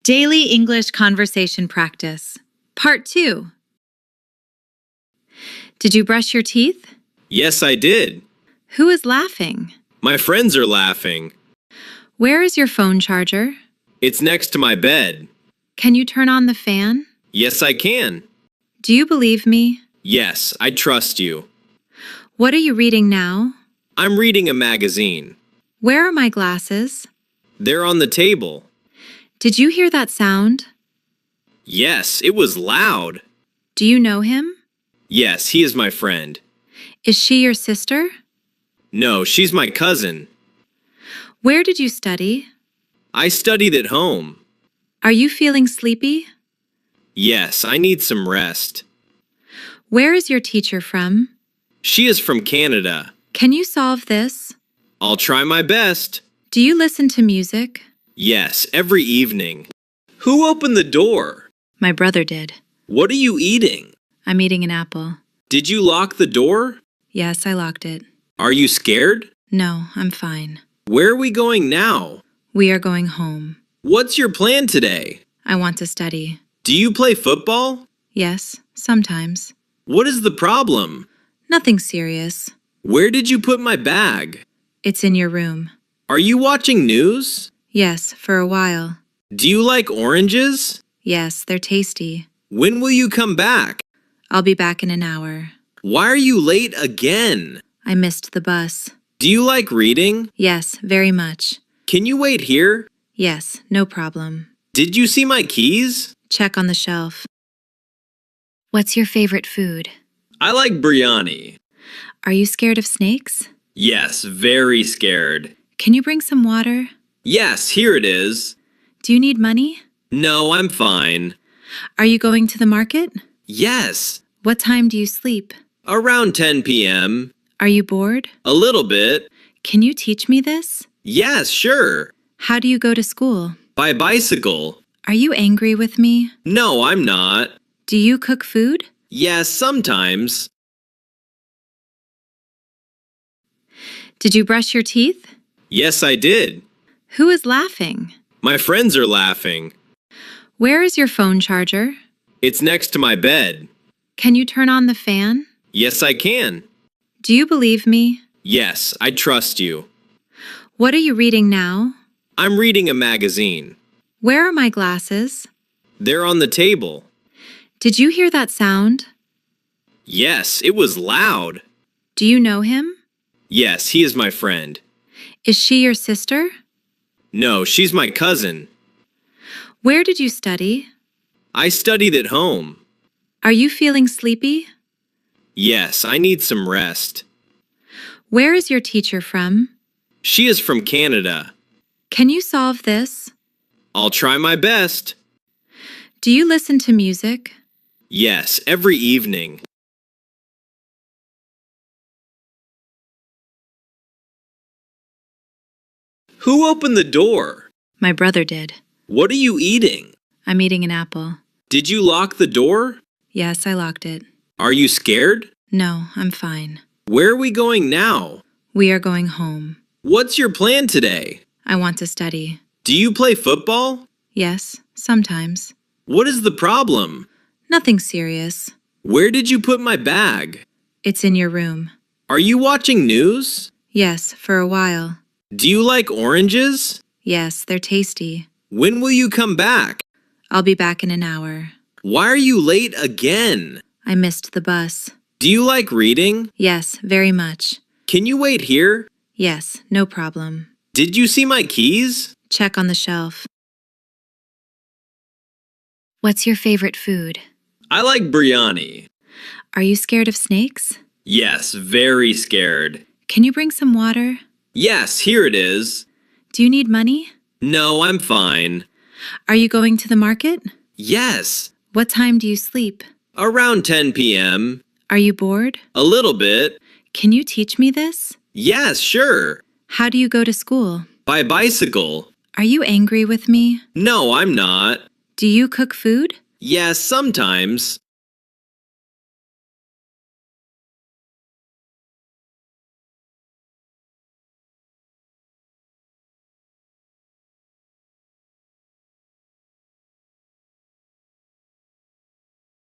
Daily English Conversation Practice. Part 2. Did you brush your teeth? Yes, I did. Who is laughing? My friends are laughing. Where is your phone charger? It's next to my bed. Can you turn on the fan? Yes, I can. Do you believe me? Yes, I trust you. What are you reading now? I'm reading a magazine. Where are my glasses? They're on the table. Did you hear that sound? Yes, it was loud. Do you know him? Yes, he is my friend. Is she your sister? No, she's my cousin. Where did you study? I studied at home. Are you feeling sleepy? Yes, I need some rest. Where is your teacher from? She is from Canada. Can you solve this? I'll try my best. Do you listen to music? Yes, every evening. Who opened the door? My brother did. What are you eating? I'm eating an apple. Did you lock the door? Yes, I locked it. Are you scared? No, I'm fine. Where are we going now? We are going home. What's your plan today? I want to study. Do you play football? Yes, sometimes. What is the problem? Nothing serious. Where did you put my bag? It's in your room. Are you watching news? Yes, for a while. Do you like oranges? Yes, they're tasty. When will you come back? I'll be back in an hour. Why are you late again? I missed the bus. Do you like reading? Yes, very much. Can you wait here? Yes, no problem. Did you see my keys? Check on the shelf. What's your favorite food? I like biryani. Are you scared of snakes? Yes, very scared. Can you bring some water? Yes, here it is. Do you need money? No, I'm fine. Are you going to the market? Yes, What time do you sleep? around 10 p.m. Are you bored? A little bit. Can you teach me this? Yes, sure. How do you go to school? By bicycle. Are you angry with me? No, I'm not. Do you cook food? Yes, sometimes. Did you brush your teeth? Yes, I did. Who is laughing? My friends are laughing. Where is your phone charger? It's next to my bed. Can you turn on the fan? Yes, I can. Do you believe me? Yes, I trust you. What are you reading now? I'm reading a magazine. Where are my glasses? They're on the table. Did you hear that sound? Yes, it was loud. Do you know him? Yes, he is my friend. Is she your sister? No, she's my cousin. Where did you study? I studied at home. Are you feeling sleepy? Yes, I need some rest. Where is your teacher from? She is from Canada. Can you solve this? I'll try my best. Do you listen to music? Yes, every evening. Who opened the door? My brother did. What are you eating? I'm eating an apple. Did you lock the door? Yes, I locked it. Are you scared? No, I'm fine. Where are we going now? We are going home. What's your plan today? I want to study. Do you play football? Yes, sometimes. What is the problem? Nothing serious. Where did you put my bag? It's in your room. Are you watching news? Yes, for a while. Do you like oranges? Yes, they're tasty. When will you come back? I'll be back in an hour. Why are you late again? I missed the bus. Do you like reading? Yes, very much. Can you wait here? Yes, no problem. Did you see my keys? Check on the shelf. What's your favorite food? I like biryani. Are you scared of snakes? Yes, very scared. Can you bring some water? Yes, here it is. Do you need money? No, I'm fine. Are you going to the market? Yes, What time do you sleep? around 10 p.m. Are you bored? A little bit. Can you teach me this? Yes, sure. How do you go to school? By bicycle. Are you angry with me? No, I'm not. Do you cook food? Yes, sometimes.